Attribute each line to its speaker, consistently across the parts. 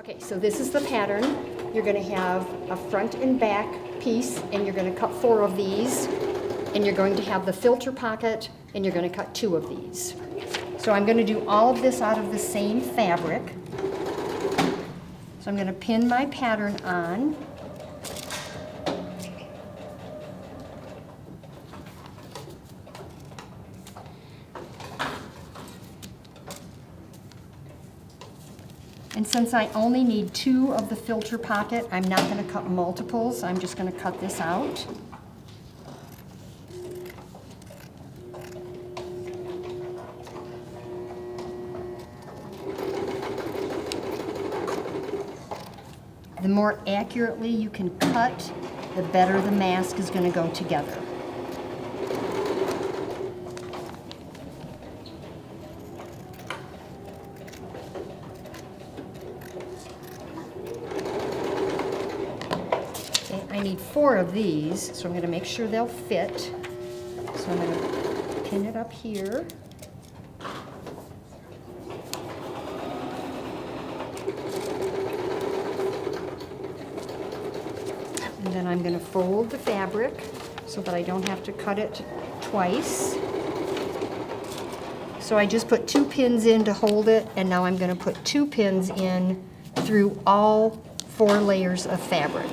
Speaker 1: Okay, so this is the pattern. You're going to have a front and back piece, and you're going to cut 4 of these, and you're going to have the filter pocket, and you're going to cut 2 of these. So I'm going to do all of this out of the same fabric. So I'm going to pin my pattern on. And since I only need 2 of the filter pocket, I'm not going to cut multiples. I'm just going to cut this out. The more accurately you can cut, the better the mask is going to go together. I need 4 of these, so I'm going to make sure they'll fit. So I'm going to pin it up here. And then I'm going to fold the fabric so that I don't have to cut it twice. So I just put 2 pins in to hold it, and now I'm going to put 2 pins in through all 4 layers of fabric.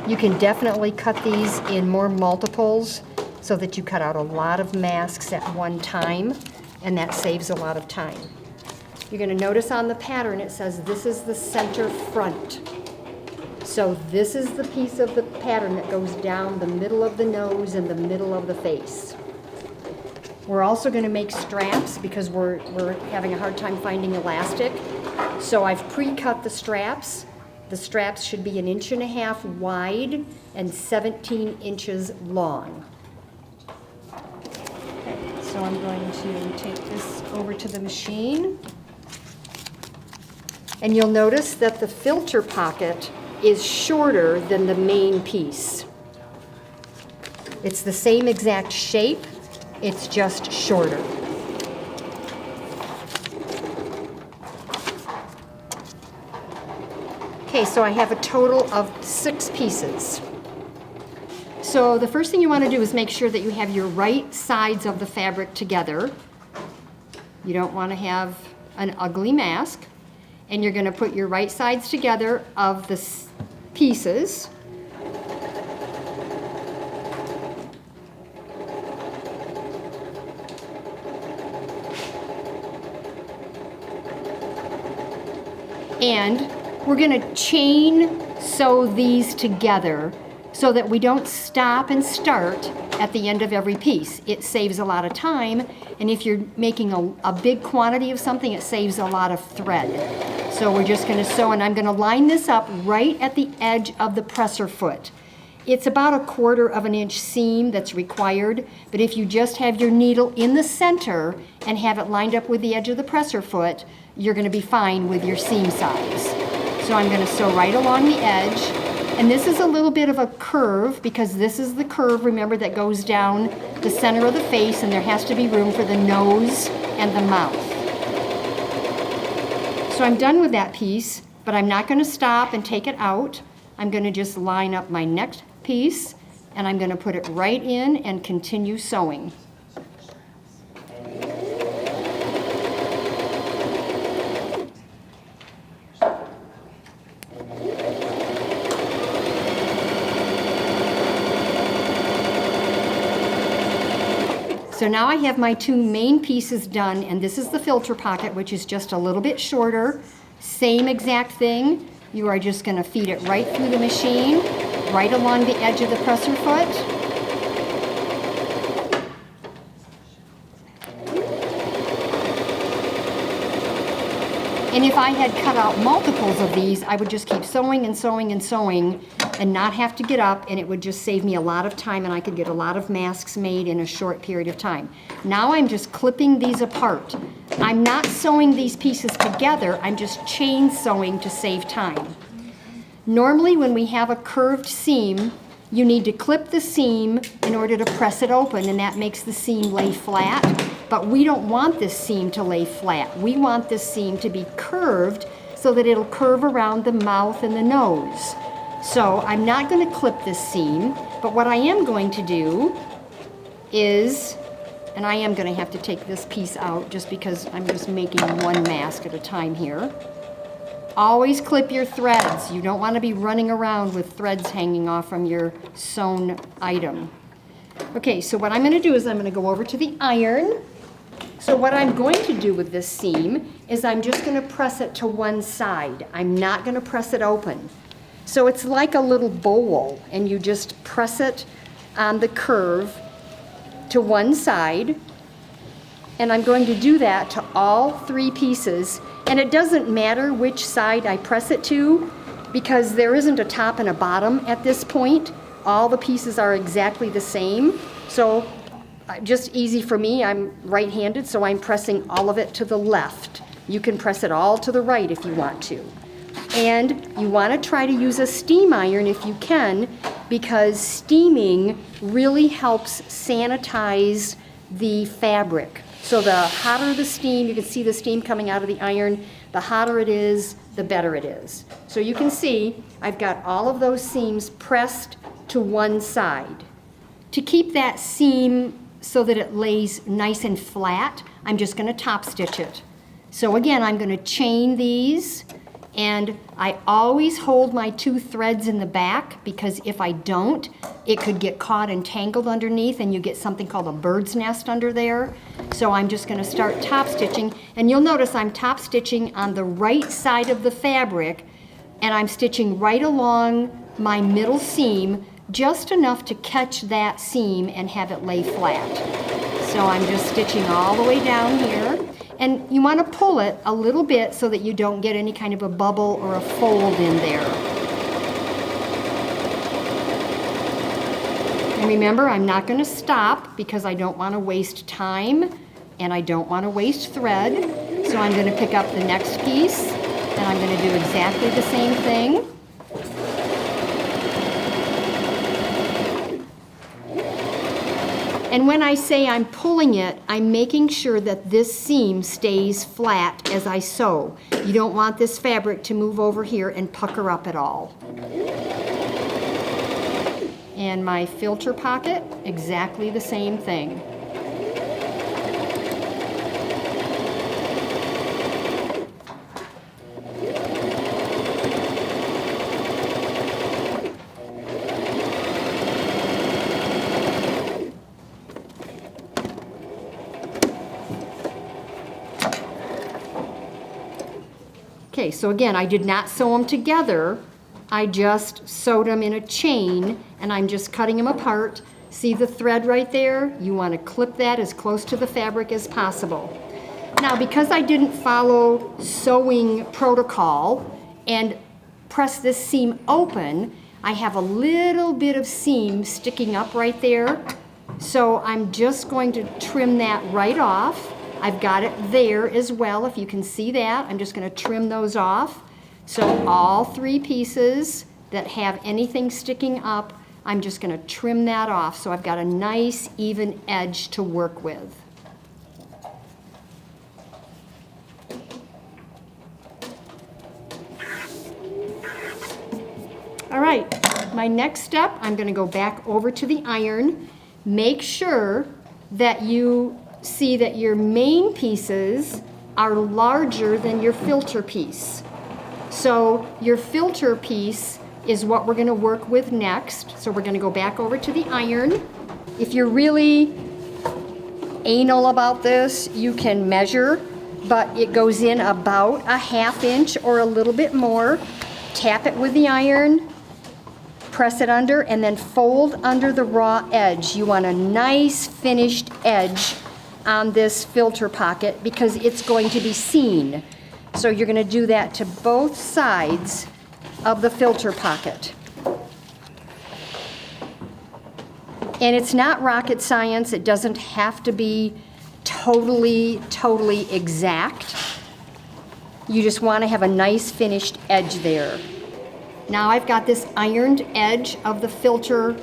Speaker 1: You can definitely cut these in more multiples so that you cut out a lot of masks at one time, and that saves a lot of time. You're going to notice on the pattern it says this is the center front. So this is the piece of the pattern that goes down the middle of the nose and the middle of the face. We're also going to make straps because we're having a hard time finding elastic. So I've pre-cut the straps. The straps should be 1.5 inches wide and 17 inches long. Okay, so I'm going to take this over to the machine. And you'll notice that the filter pocket is shorter than the main piece. It's the same exact shape, it's just shorter. Okay, so I have a total of 6 pieces. So the first thing you want to do is make sure that you have your right sides of the fabric together. You don't want to have an ugly mask. And you're going to put your right sides together of the pieces. And we're going to chain sew these together so that we don't stop and start at the end of every piece. It saves a lot of time, and if you're making a big quantity of something, it saves a lot of thread. So we're just going to sew, and I'm going to line this up right at the edge of the presser foot. It's about 1/4 inch seam that's required, but if you just have your needle in the center and have it lined up with the edge of the presser foot, you're going to be fine with your seam size. So I'm going to sew right along the edge, and this is a little bit of a curve because this is the curve, remember, that goes down the center of the face, and there has to be room for the nose and the mouth. So I'm done with that piece, but I'm not going to stop and take it out. I'm going to just line up my next piece, and I'm going to put it right in and continue sewing. So now I have my 2 main pieces done, and this is the filter pocket, which is just a little bit shorter. Same exact thing. You are just going to feed it right through the machine, right along the edge of the presser foot. And if I had cut out multiples of these, I would just keep sewing and sewing and sewing and not have to get up, and it would just save me a lot of time, and I could get a lot of masks made in a short period of time. Now I'm just clipping these apart. I'm not sewing these pieces together, I'm just chain sewing to save time. Normally when we have a curved seam, you need to clip the seam in order to press it open, and that makes the seam lay flat. But we don't want this seam to lay flat. We want this seam to be curved so that it'll curve around the mouth and the nose. So I'm not going to clip this seam, but what I am going to do is, and I am going to have to take this piece out just because I'm just making one mask at a time here. Always clip your threads. You don't want to be running around with threads hanging off from your sewn item. Okay, so what I'm going to do is I'm going to go over to the iron. So what I'm going to do with this seam is I'm just going to press it to one side. I'm not going to press it open. So it's like a little bowl, and you just press it on the curve to one side. And I'm going to do that to all three pieces. And it doesn't matter which side I press it to, because there isn't a top and a bottom at this point. All the pieces are exactly the same. So just easy for me, I'm right-handed, so I'm pressing all of it to the left. You can press it all to the right if you want to. And you want to try to use a steam iron if you can, because steaming really helps sanitize the fabric. So the hotter the steam, you can see the steam coming out of the iron, the hotter it is, the better it is. So you can see I've got all of those seams pressed to one side. To keep that seam so that it lays nice and flat, I'm just going to top stitch it. So again, I'm going to chain these, and I always hold my two threads in the back, because if I don't, it could get caught and tangled underneath and you get something called a bird's nest under there. So I'm just going to start top stitching, and you'll notice I'm top stitching on the right side of the fabric, and I'm stitching right along my middle seam, just enough to catch that seam and have it lay flat. So I'm just stitching all the way down here, and you want to pull it a little bit so that you don't get any kind of a bubble or a fold in there. And remember, I'm not going to stop because I don't want to waste time and I don't want to waste thread. So I'm going to pick up the next piece and I'm going to do exactly the same thing. And when I say I'm pulling it, I'm making sure that this seam stays flat as I sew. You don't want this fabric to move over here and pucker up at all. And my filter pocket, exactly the same thing. Okay, so again, I did not sew them together. I just sewed them in a chain, and I'm just cutting them apart. See the thread right there? You want to clip that as close to the fabric as possible. Now, because I didn't follow sewing protocol and press this seam open, I have a little bit of seam sticking up right there. So I'm just going to trim that right off. I've got it there as well, if you can see that. I'm just going to trim those off. So all three pieces that have anything sticking up, I'm just going to trim that off so I've got a nice even edge to work with. All right, my next step, I'm going to go back over to the iron. Make sure that you see that your main pieces are larger than your filter piece. So your filter piece is what we're going to work with next. So we're going to go back over to the iron. If you're really anal about this, you can measure, but it goes in about a 1/2 inch or a little bit more. Tap it with the iron, press it under, and then fold under the raw edge. You want a nice finished edge on this filter pocket because it's going to be seen. So you're going to do that to both sides of the filter pocket. And it's not rocket science. It doesn't have to be totally exact. You just want to have a nice finished edge there. Now I've got this ironed edge of the filter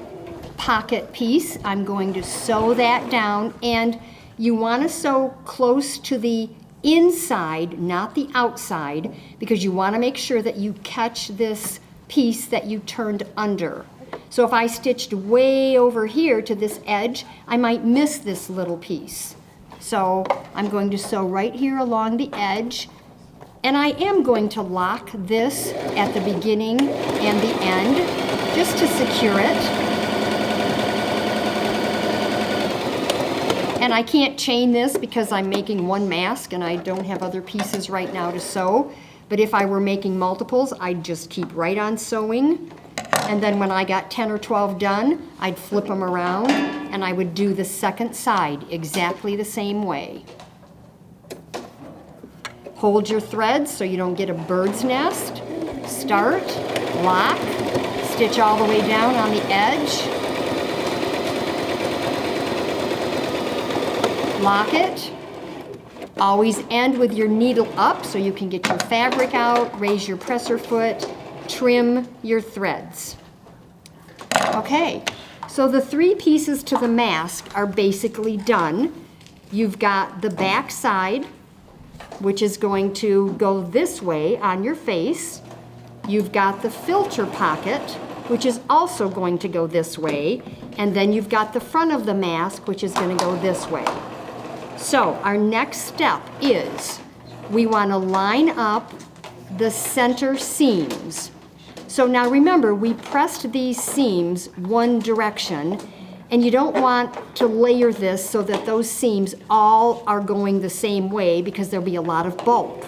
Speaker 1: pocket piece. I'm going to sew that down, and you want to sew close to the inside, not the outside, because you want to make sure that you catch this piece that you turned under. So if I stitched way over here to this edge, I might miss this little piece. So I'm going to sew right here along the edge, and I am going to lock this at the beginning and the end just to secure it. And I can't chain this because I'm making one mask and I don't have other pieces right now to sew. But if I were making multiples, I'd just keep right on sewing. And then when I got 10 or 12 done, I'd flip them around and I would do the second side exactly the same way. Hold your threads so you don't get a bird's nest. Start, lock, stitch all the way down on the edge. Lock it. Always end with your needle up so you can get your fabric out, raise your presser foot, trim your threads. Okay, so the 3 pieces to the mask are basically done. You've got the back side, which is going to go this way on your face. You've got the filter pocket, which is also going to go this way. And then you've got the front of the mask, which is going to go this way. So our next step is we want to line up the center seams. So now remember, we pressed these seams one direction, and you don't want to layer this so that those seams all are going the same way because there'll be a lot of bulk.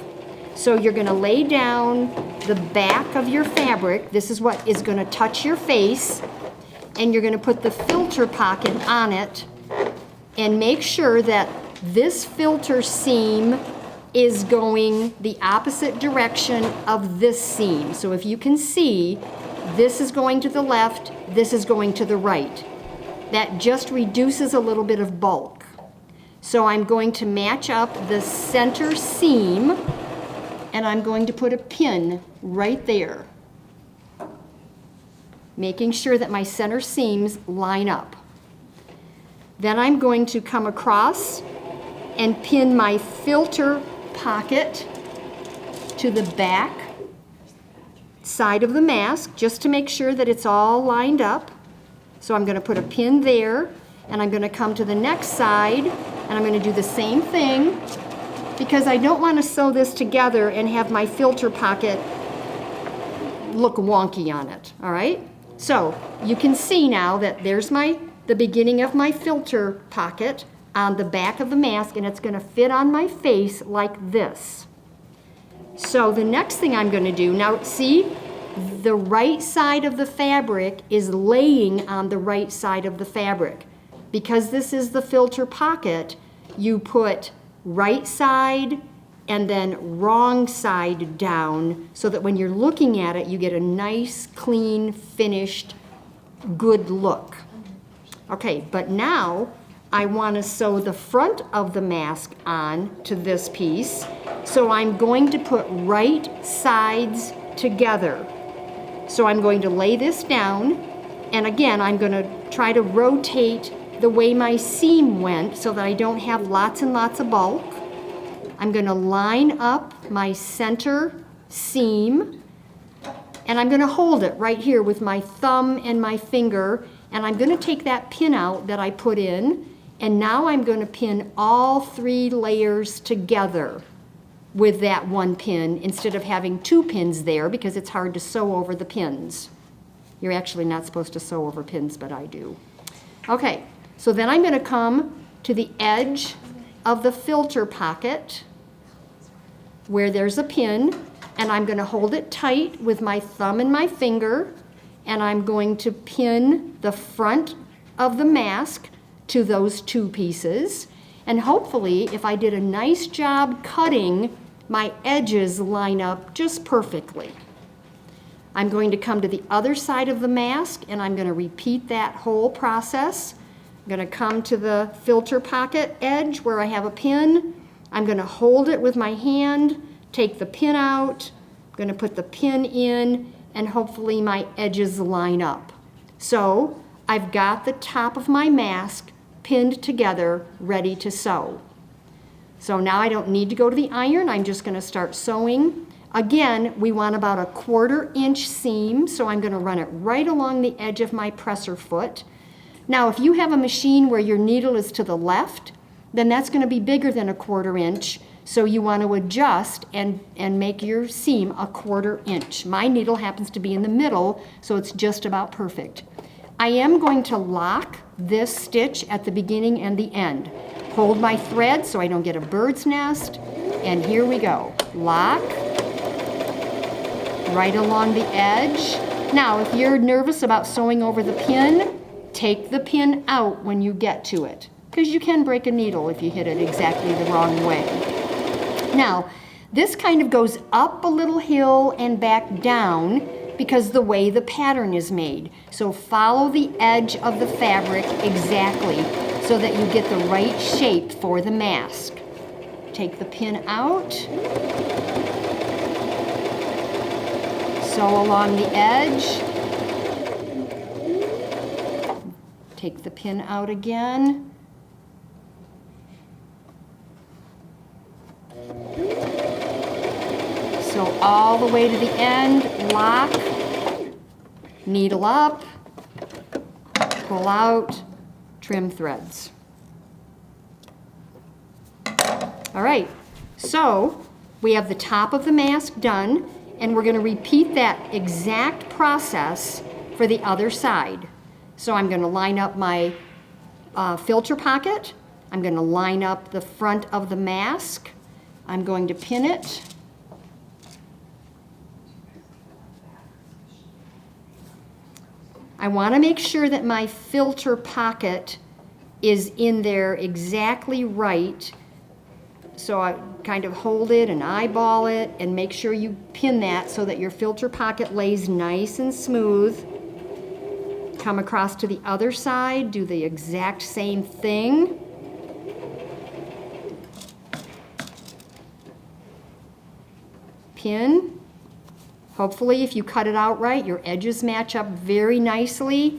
Speaker 1: So you're going to lay down the back of your fabric. This is what is going to touch your face, and you're going to put the filter pocket on it and make sure that this filter seam is going the opposite direction of this seam. So if you can see, this is going to the left, this is going to the right. That just reduces a little bit of bulk. So I'm going to match up the center seam, and I'm going to put a pin right there, making sure that my center seams line up. Then I'm going to come across and pin my filter pocket to the back side of the mask just to make sure that it's all lined up. So I'm going to put a pin there, and I'm going to come to the next side and I'm going to do the same thing because I don't want to sew this together and have my filter pocket look wonky on it. All right, so you can see now that there's the beginning of my filter pocket on the back of the mask, and it's going to fit on my face like this. So the next thing I'm going to do, now see, the right side of the fabric is laying on the right side of the fabric. Because this is the filter pocket, you put right side and then wrong side down so that when you're looking at it, you get a nice, clean, finished, good look. Okay, but now I want to sew the front of the mask on to this piece, so I'm going to put right sides together. So I'm going to lay this down, and again, I'm going to try to rotate the way my seam went so that I don't have lots and lots of bulk. I'm going to line up my center seam, and I'm going to hold it right here with my thumb and my finger, and I'm going to take that pin out that I put in, and now I'm going to pin all 3 layers together with that one pin instead of having 2 pins there because it's hard to sew over the pins. You're actually not supposed to sew over pins, but I do. Okay, so then I'm going to come to the edge of the filter pocket where there's a pin, and I'm going to hold it tight with my thumb and my finger, and I'm going to pin the front of the mask to those 2 pieces. And hopefully, if I did a nice job cutting my edges line up just perfectly. I'm going to come to the other side of the mask and I'm going to repeat that whole process. I'm going to come to the filter pocket edge where I have a pin. I'm going to hold it with my hand, take the pin out, I'm going to put the pin in, and hopefully my edges line up. So I've got the top of my mask pinned together, ready to sew. So now I don't need to go to the iron, I'm just going to start sewing. Again, we want about a 1/4 inch seam, so I'm going to run it right along the edge of my presser foot. Now, if you have a machine where your needle is to the left, then that's going to be bigger than a 1/4 inch, so you want to adjust and make your seam a 1/4 inch. My needle happens to be in the middle, so it's just about perfect. I am going to lock this stitch at the beginning and the end. Hold my thread so I don't get a bird's nest, and here we go. Lock. Right along the edge. Now, if you're nervous about sewing over the pin, take the pin out when you get to it, because you can break a needle if you hit it exactly the wrong way. Now, this kind of goes up a little hill and back down because the way the pattern is made. So follow the edge of the fabric exactly so that you get the right shape for the mask. Take the pin out. Sew along the edge. Take the pin out again. Sew all the way to the end, lock, needle up, pull out, trim threads. All right, so we have the top of the mask done. And we're going to repeat that exact process for the other side. So I'm going to line up my filter pocket. I'm going to line up the front of the mask. I'm going to pin it. I want to make sure that my filter pocket is in there exactly right. So I kind of hold it and eyeball it and make sure you pin that so that your filter pocket lays nice and smooth. Come across to the other side, do the exact same thing. Pin. Hopefully, if you cut it out right, your edges match up very nicely.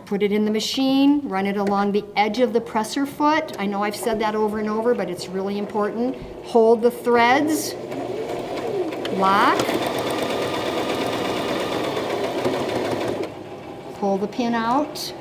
Speaker 1: Put it in the machine, run it along the edge of the presser foot. I know I've said that over and over, but it's really important. Hold the threads, lock, pull the pin out.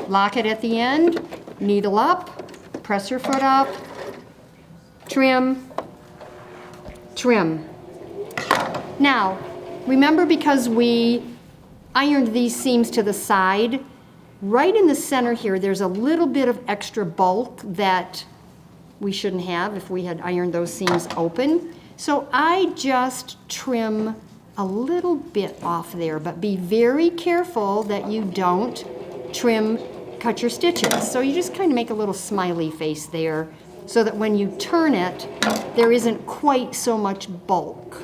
Speaker 1: Lock it at the end, needle up, presser foot up, trim, trim. Now, remember, because we ironed these seams to the side, right in the center here, there's a little bit of extra bulk that we shouldn't have if we had ironed those seams open. So I just trim a little bit off there, but be very careful that you don't cut your stitches. So you just kind of make a little smiley face there so that when you turn it, there isn't quite so much bulk.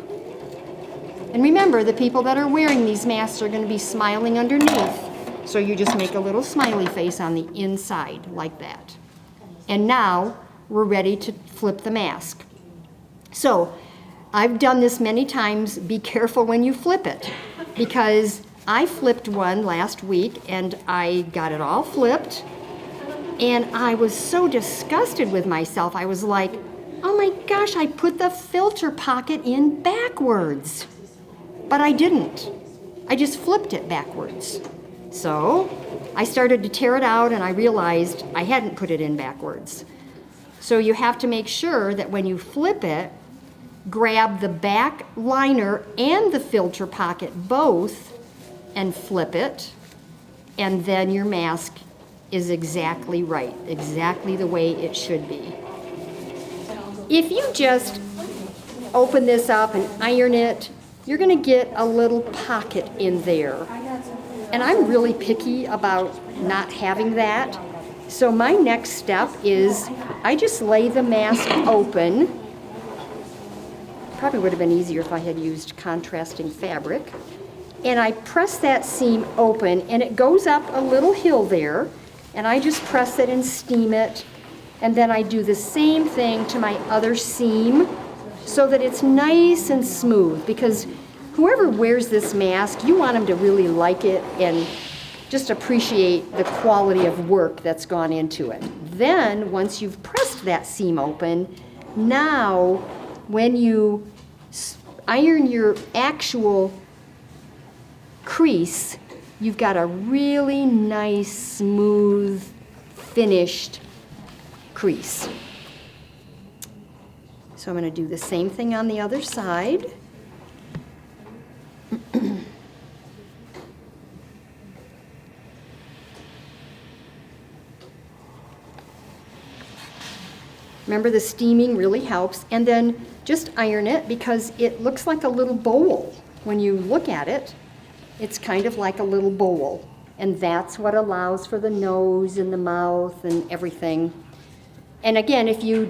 Speaker 1: And remember, the people that are wearing these masks are going to be smiling underneath. So you just make a little smiley face on the inside like that. And now we're ready to flip the mask. So I've done this many times. Be careful when you flip it, because I flipped one last week and I got it all flipped and I was so disgusted with myself. I was like, oh my gosh, I put the filter pocket in backwards. But I didn't. I just flipped it backwards. So I started to tear it out and I realized I hadn't put it in backwards. So you have to make sure that when you flip it, grab the back liner and the filter pocket both and flip it, and then your mask is exactly right, exactly the way it should be. If you just open this up and iron it, you're going to get a little pocket in there. And I'm really picky about not having that. So my next step is I just lay the mask open. Probably would have been easier if I had used contrasting fabric. And I press that seam open, and it goes up a little hill there, and I just press it and steam it. And then I do the same thing to my other seam so that it's nice and smooth, because whoever wears this mask, you want them to really like it and just appreciate the quality of work that's gone into it. Then, once you've pressed that seam open, now when you iron your actual crease, you've got a really nice, smooth, finished crease. So I'm going to do the same thing on the other side. Remember, the steaming really helps. And then just iron it, because it looks like a little bowl. When you look at it, it's kind of like a little bowl. And that's what allows for the nose and the mouth and everything. And again, if you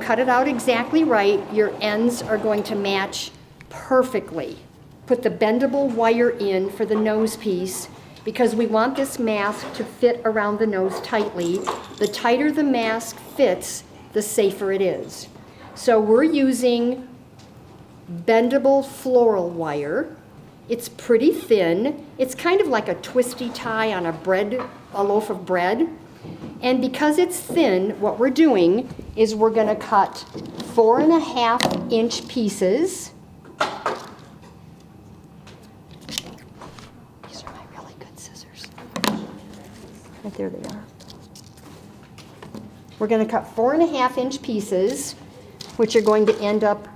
Speaker 1: cut it out exactly right, your ends are going to match perfectly. Put the bendable wire in for the nose piece, because we want this mask to fit around the nose tightly. The tighter the mask fits, the safer it is. So we're using bendable floral wire. It's pretty thin. It's kind of like a twisty tie on a loaf of bread. And because it's thin, what we're doing is we're going to cut 4.5-inch pieces. These are my really good scissors. Right there they are. We're going to cut 4.5-inch pieces, which are going to end up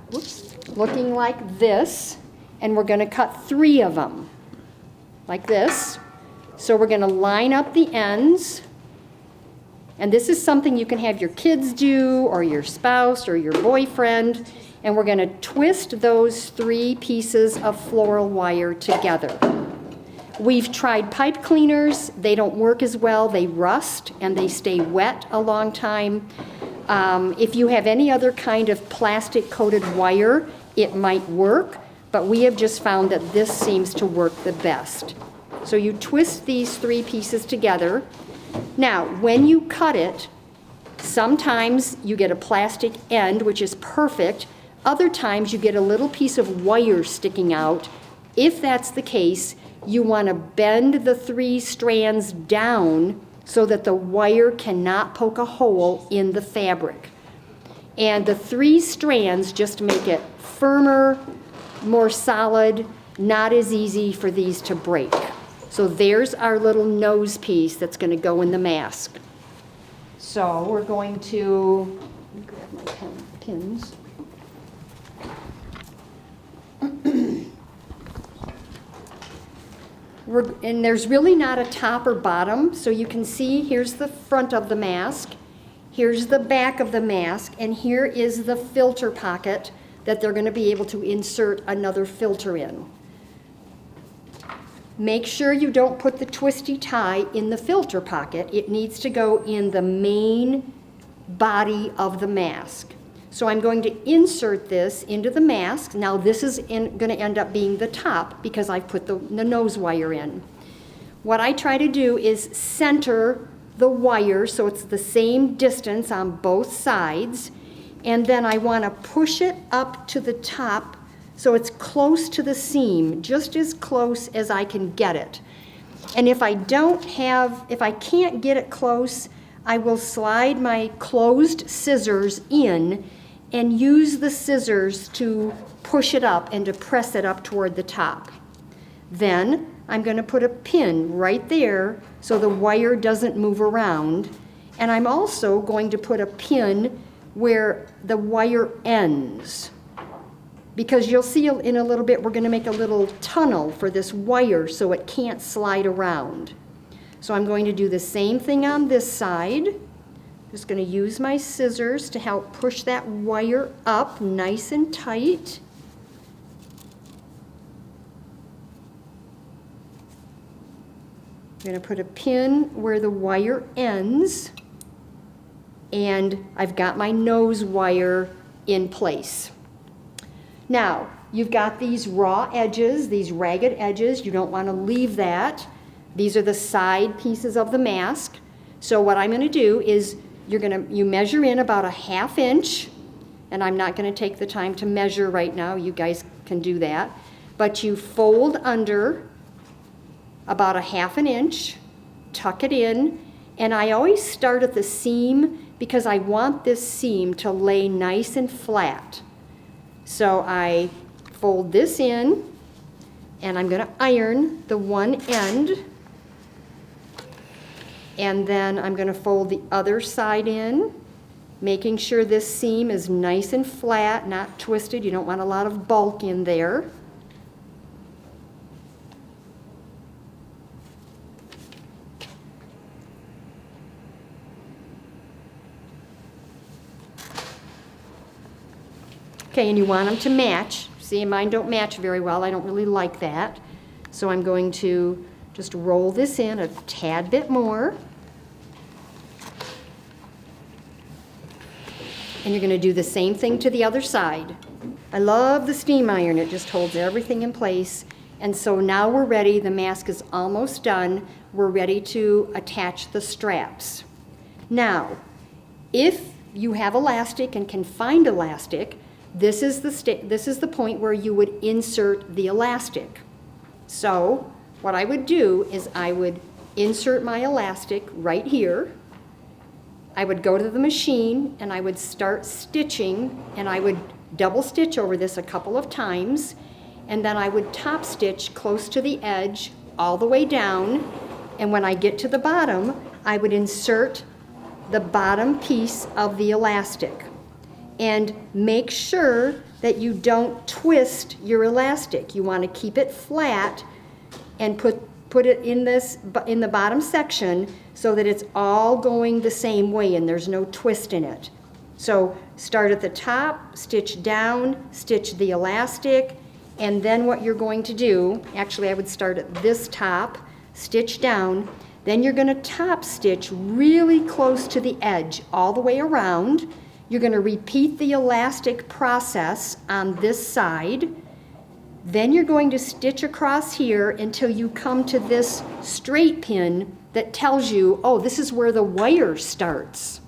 Speaker 1: looking like this. And we're going to cut 3 of them, like this. So we're going to line up the ends. And this is something you can have your kids do, or your spouse, or your boyfriend. And we're going to twist those 3 pieces of floral wire together. We've tried pipe cleaners. They don't work as well. They rust, and they stay wet a long time. If you have any other kind of plastic-coated wire, it might work. But we have just found that this seems to work the best. So you twist these 3 pieces together. Now, when you cut it, sometimes you get a plastic end, which is perfect. Other times you get a little piece of wire sticking out. If that's the case, you want to bend the 3 strands down so that the wire cannot poke a hole in the fabric. And the 3 strands just make it firmer, more solid, not as easy for these to break. So there's our little nose piece that's going to go in the mask. So we're going to, let me grab my pins. And there's really not a top or bottom, so you can see here's the front of the mask, here's the back of the mask, and here is the filter pocket that they're going to be able to insert another filter in. Make sure you don't put the twisty tie in the filter pocket. It needs to go in the main body of the mask. So I'm going to insert this into the mask. Now this is going to end up being the top because I've put the nose wire in. What I try to do is center the wire so it's the same distance on both sides. And then I want to push it up to the top so it's close to the seam, just as close as I can get it. And if I can't get it close, I will slide my closed scissors in and use the scissors to push it up and to press it up toward the top. Then I'm going to put a pin right there so the wire doesn't move around. And I'm also going to put a pin where the wire ends. because you'll see in a little bit we're going to make a little tunnel for this wire so it can't slide around. So I'm going to do the same thing on this side. Just going to use my scissors to help push that wire up nice and tight. I'm going to put a pin where the wire ends, and I've got my nose wire in place. Now, you've got these raw edges, these ragged edges. You don't want to leave that. These are the side pieces of the mask. So what I'm going to do is you measure in about a 1/2 inch, and I'm not going to take the time to measure right now. You guys can do that. But you fold under about a 1/2 inch, tuck it in, and I always start at the seam because I want this seam to lay nice and flat. So I fold this in, and I'm going to iron the one end, and then I'm going to fold the other side in, making sure this seam is nice and flat, not twisted. You don't want a lot of bulk in there. Okay, and you want them to match. See, mine don't match very well. I don't really like that. So I'm going to just roll this in a tad bit more. And you're going to do the same thing to the other side. I love the steam iron. It just holds everything in place. And so now we're ready. The mask is almost done. We're ready to attach the straps. Now, if you have elastic and can find elastic, this is the point where you would insert the elastic. So what I would do is I would insert my elastic right here. I would go to the machine and I would start stitching, and I would double stitch over this a couple of times, and then I would top stitch close to the edge all the way down, and when I get to the bottom, I would insert the bottom piece of the elastic. And make sure that you don't twist your elastic. You want to keep it flat and put it in the bottom section so that it's all going the same way and there's no twist in it. So start at the top, stitch down, stitch the elastic, and then what you're going to do, actually I would start at this top, stitch down, then you're going to top stitch really close to the edge all the way around. You're going to repeat the elastic process on this side. Then you're going to stitch across here until you come to this straight pin that tells you, oh, this is where the wire starts.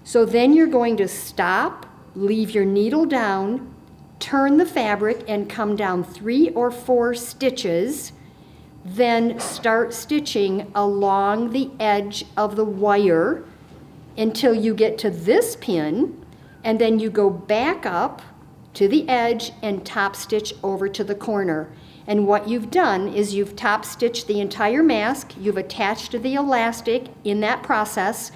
Speaker 1: So then you're going to stop, leave your needle down, turn the fabric and come down 3 or 4 stitches, then start stitching along the edge of the wire until you get to this pin, and then you go back up to the edge and top stitch over to the corner. And what you've done is you've top stitched the entire mask, you've attached the elastic in that process,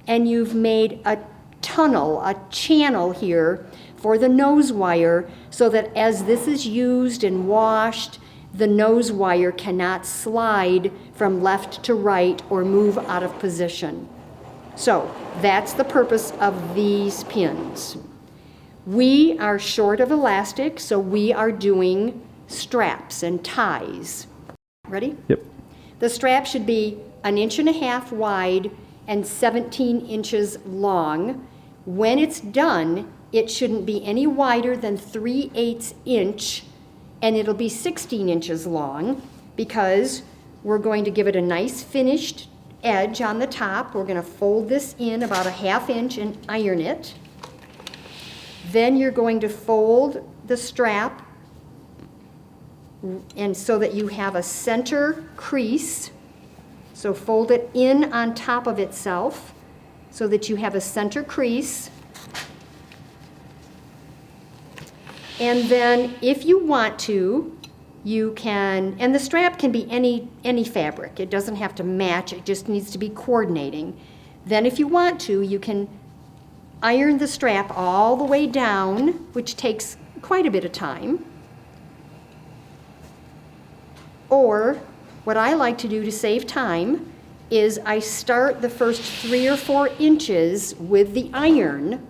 Speaker 1: and you've made a tunnel, a channel here for the nose wire so that as this is used and washed, the nose wire cannot slide from left to right or move out of position. So that's the purpose of these pins. We are short of elastic, so we are doing straps and ties. Ready?
Speaker 2: Yep.
Speaker 1: The strap should be 1.5 inches wide and 17 inches long. When it's done, it shouldn't be any wider than 3/8 inch, and it'll be 16 inches long because we're going to give it a nice finished edge on the top. We're going to fold this in about 1/2 inch and iron it. Then you're going to fold the strap and so that you have a center crease. So fold it in on top of itself so that you have a center crease. And then if you want to, you can, and the strap can be any fabric. It doesn't have to match, it just needs to be coordinating. Then if you want to, you can iron the strap all the way down, which takes quite a bit of time. Or what I like to do to save time is I start the first 3 or 4 inches with the iron,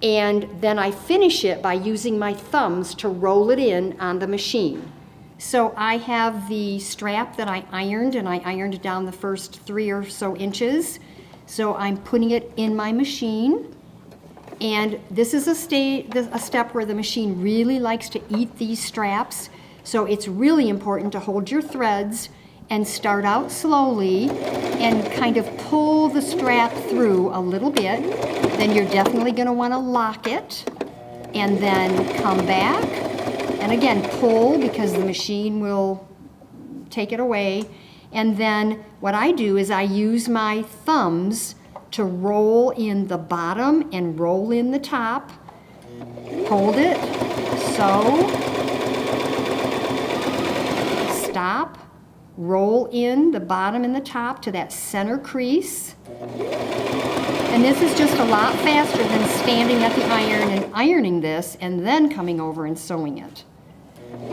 Speaker 1: and then I finish it by using my thumbs to roll it in on the machine. So I have the strap that I ironed, and I ironed down the first 3 or so inches. So I'm putting it in my machine, and this is a step where the machine really likes to eat these straps. So it's really important to hold your threads and start out slowly and kind of pull the strap through a little bit. Then you're definitely going to want to lock it, and then come back and again pull, because the machine will take it away. And then what I do is I use my thumbs to roll in the bottom and roll in the top. Hold it, so, stop, roll in the bottom and the top to that center crease. And this is just a lot faster than standing at the iron and ironing this and then coming over and sewing it.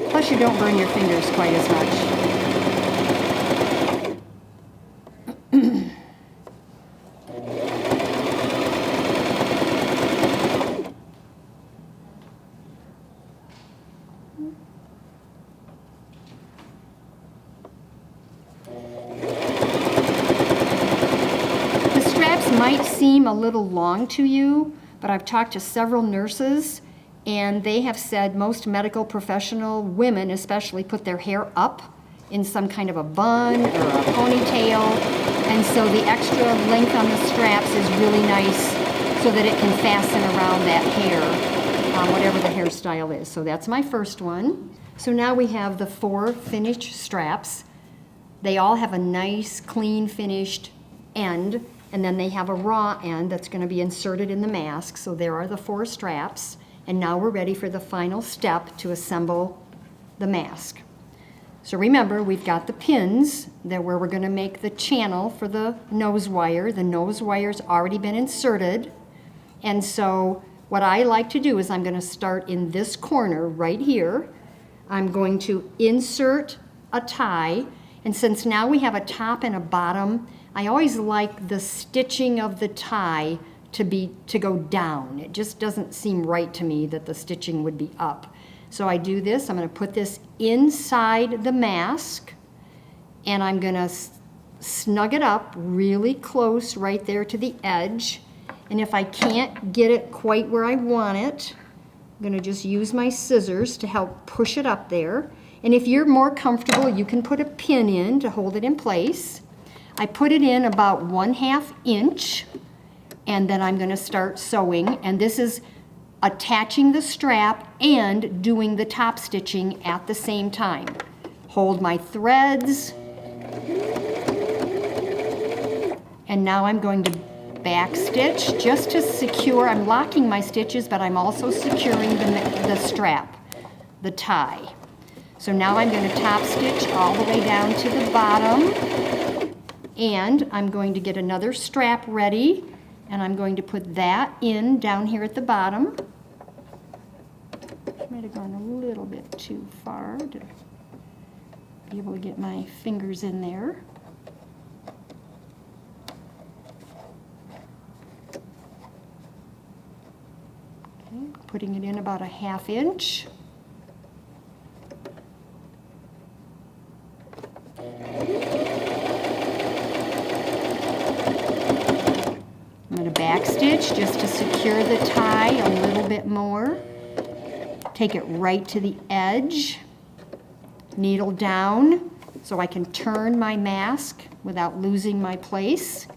Speaker 1: Plus you don't burn your fingers quite as much. Might seem a little long to you, but I've talked to several nurses, and they have said most medical professional women especially put their hair up in some kind of a bun or a ponytail, and so the extra length on the straps is really nice so that it can fasten around that hair, whatever the hairstyle is. So that's my first one. So now we have the 4 finished straps. They all have a nice, clean, finished end. And then they have a raw end that's going to be inserted in the mask. So there are the 4 straps. And now we're ready for the final step to assemble the mask. So remember, we've got the pins that where we're going to make the channel for the nose wire. The nose wire's already been inserted. And so what I like to do is I'm going to start in this corner right here. I'm going to insert a tie. And since now we have a top and a bottom, I always like the stitching of the tie to go down. It just doesn't seem right to me that the stitching would be up. So I do this, I'm going to put this inside the mask, and I'm going to snug it up really close right there to the edge. And if I can't get it quite where I want it, I'm going to just use my scissors to help push it up there. And if you're more comfortable, you can put a pin in to hold it in place. I put it in about 1/2 inch, and then I'm going to start sewing. And this is attaching the strap and doing the top stitching at the same time. Hold my threads, and now I'm going to back stitch just to secure. I'm locking my stitches, but I'm also securing the strap, the tie. So now I'm going to top stitch all the way down to the bottom. And I'm going to get another strap ready, and I'm going to put that in down here at the bottom. Might have gone a little bit too far to be able to get my fingers in there. Okay, putting it in about 1/2 inch. I'm going to back stitch just to secure the tie a little bit more. Take it right to the edge, needle down so I can turn my mask without losing my place.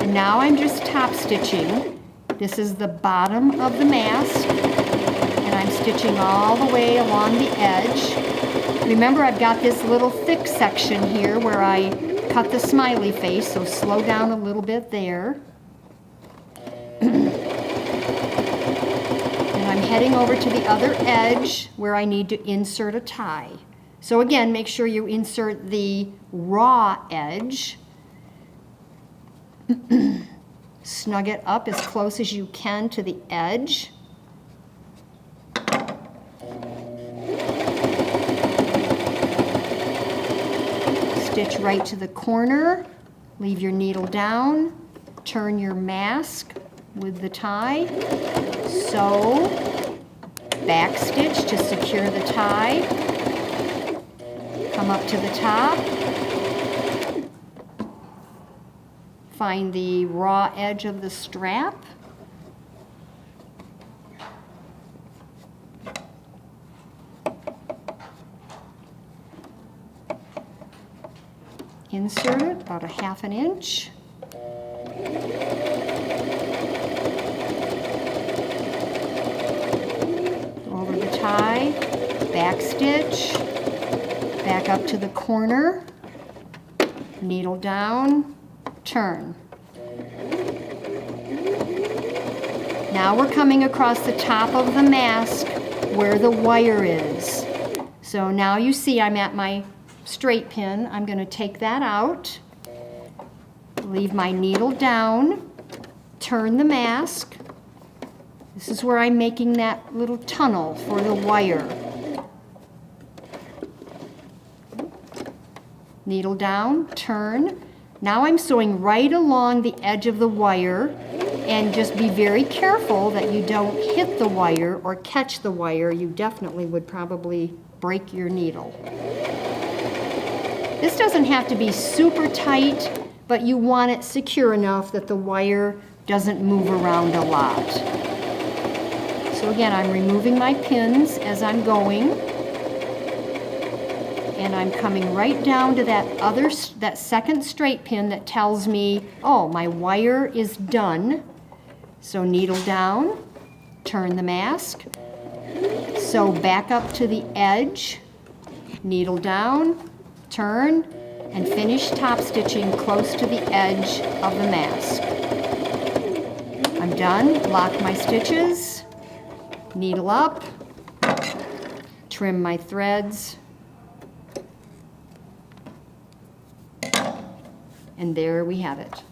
Speaker 1: And now I'm just top stitching. This is the bottom of the mask, and I'm stitching all the way along the edge. Remember, I've got this little thick section here where I cut the smiley face, so slow down a little bit there. And I'm heading over to the other edge where I need to insert a tie. So again, make sure you insert the raw edge. Snug it up as close as you can to the edge. stitch right to the corner, leave your needle down, turn your mask with the tie, sew, back stitch to secure the tie, come up to the top, find the raw edge of the strap, insert it about 1/2 inch. Over the tie, back stitch, back up to the corner, needle down, turn. Now we're coming across the top of the mask where the wire is. So now you see I'm at my straight pin. I'm going to take that out, leave my needle down, turn the mask. This is where I'm making that little tunnel for the wire. Needle down, turn. Now I'm sewing right along the edge of the wire, and just be very careful that you don't hit the wire or catch the wire. You definitely would probably break your needle. This doesn't have to be super tight, but you want it secure enough that the wire doesn't move around a lot. So again, I'm removing my pins as I'm going, and I'm coming right down to that second straight pin that tells me, oh, my wire is done. So needle down, turn the mask, sew back up to the edge, needle down, turn, and finish top stitching close to the edge of the mask. I'm done. Lock my stitches, needle up, trim my threads, and there we have it.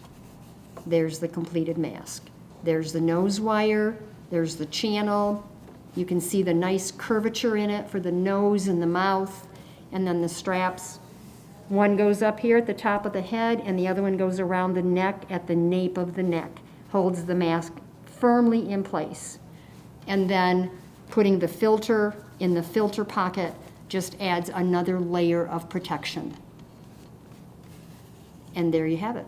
Speaker 1: There's the completed mask. There's the nose wire, there's the channel. You can see the nice curvature in it for the nose and the mouth, and then the straps. One goes up here at the top of the head, and the other one goes around the neck at the nape of the neck. Holds the mask firmly in place. And then putting the filter in the filter pocket just adds another layer of protection. And there you have it.